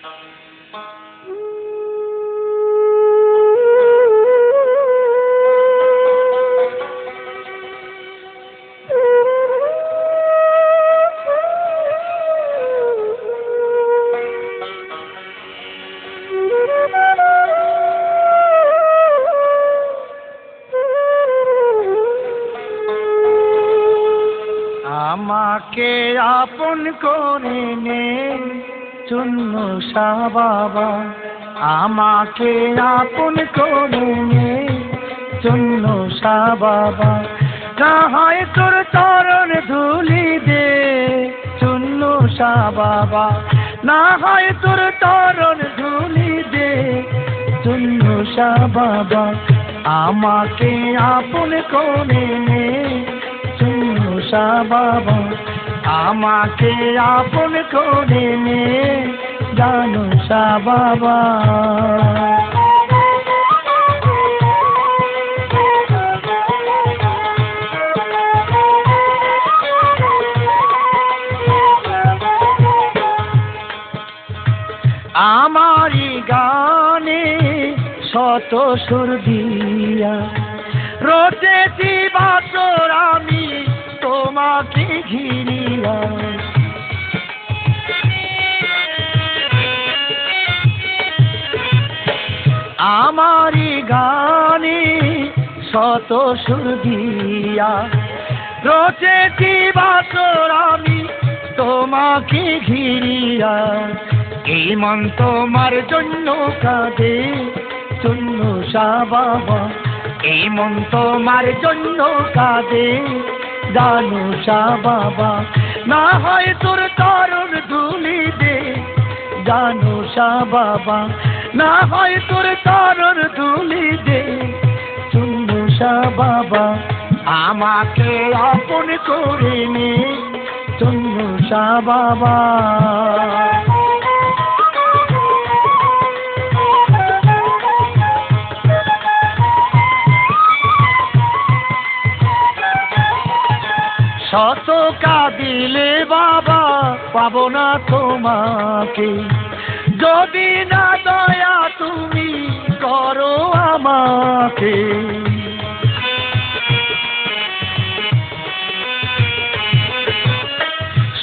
আমাকে আপন করে নে চুন্ন শাহ বাবা, আমাকে আপন করে নে চুন্ন শাহ বাবা, না হয় তোর চরণ ধুলি দে চুন্ন শাহ বাবা, না হয় তোর চরণ ধুলি দে চুন্ন শাহ বাবা, আমাকে আপন করে নে চুন্ন শাহ বাবা, আমাকে আপন করে নে জানো শাহ বাবা। আমারি গানে শত সুর দিয়া রটেছি বাসর আমি তোমাকে ঘিরিয়া, আমারি গানে শত সুর দিয়া রটেছি বাসর আমি তোমাকে ঘিরিয়া, এই মন তোমার জন্য কাঁদে চুন্ন শাহ বাবা, এই মন তোমার জন্য কাঁদে জানো শাহ বাবা, না হয় তোর চরণ ধুলি দে জানো শাহ বাবা, না হয় তোর চরণ ধুলি দে চুন্ন শাহ বাবা, আমাকে আপন করে নে চুন্ন শাহ বাবা। শত কাঁদিলে বাবা পাবো না তোমাকে, যদি না দয়া তুমি করো আমাকে,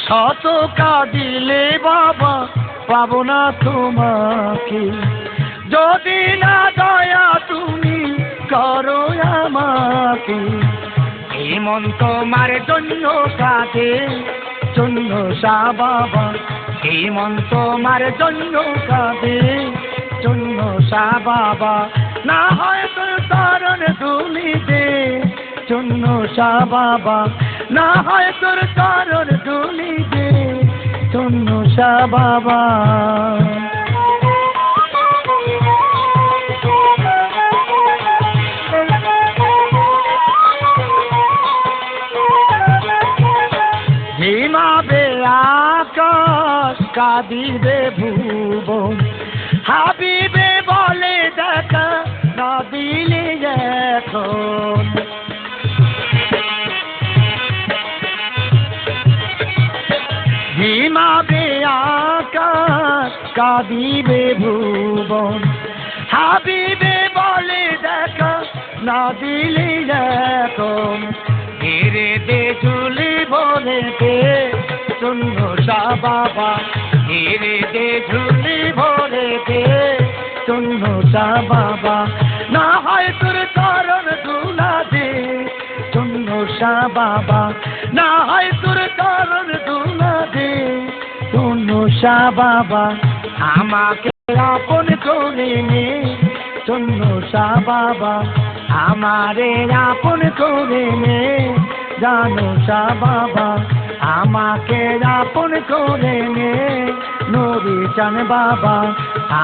শত কাঁদিলে বাবা পাবো না তোমাকে, যদি না দয়া তুমি করো আমাকে, এই মন তোমার জন্য কাঁদে চুন্ন শাহ বাবা, এই মন তোমার জন্য কাঁদে চুন্ন শাহ বাবা, না হয় তোর চরণ ধুলি দে চুন্ন শাহ বাবা, না হয় তোর চরণ ধুলি দে চুন্ন শাহ বাবা। হিমাবে আকাশ কাঁদিবে ভুবন, হাবিবে বলে দেখা না দিলে এখন, হিমাবে আকাশ কাঁদিবে ভুবন, হাবিবে বলে দেখা না দিলে এখন, ঘিরে দে ঝুলি ভরে দে চুন্ন শাহ বাবা, ঘিরে দে ঝুলি ভরে দে চুন্ন শাহ বাবা, না হয় তোর চরণ ধুলা দে চুন্ন শাহ বাবা, না হয় তোর চরণ ধুলা দে চুন্ন শাহ বাবা, আমাকে আপন করে নে চুন্ন শাহ বাবা, আমারে আপন করে নে জানো শাহ বাবা, আমাকে আপন করে নে নুরি চান বাবা,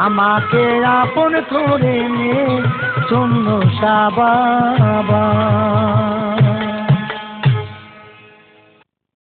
আমাকে আপন করে নে চুন্ন শাহ বাবা।